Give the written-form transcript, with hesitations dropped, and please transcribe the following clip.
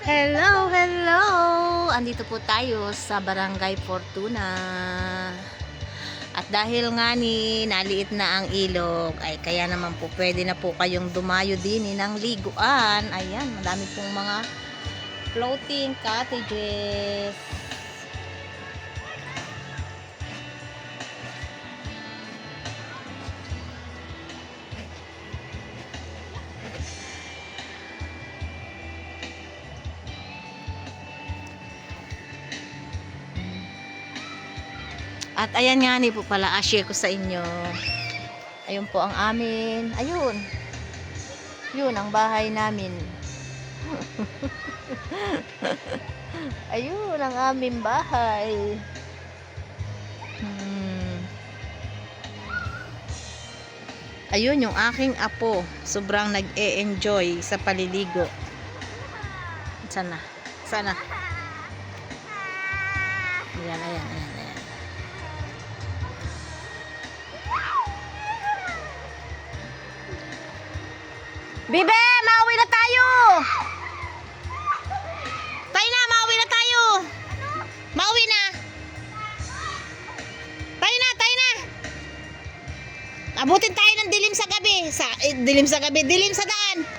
Hello, hello! Andito po tayo sa Barangay Fortuna. At dahil nga naliit na ang ilog, ay kaya naman po pwede na po kayong dumayo din ng liguan. Ayan, madami pong mga floating cottages. At ayan nga po pala, share ko sa inyo. Ayun po ang amin. Ayun. Yun ang bahay namin. Ayun ang aming bahay. Ayun yung aking apo. Sobrang nag-e-enjoy sa paliligo. Sana. Sana. Ayan, ayan, ayan. Bibe, mauwi na tayo. Tayo na, mauwi na tayo. Mauwi na. Tayo na, tayo na. Abutin tayo ng dilim sa gabi. Dilim sa gabi, dilim sa daan.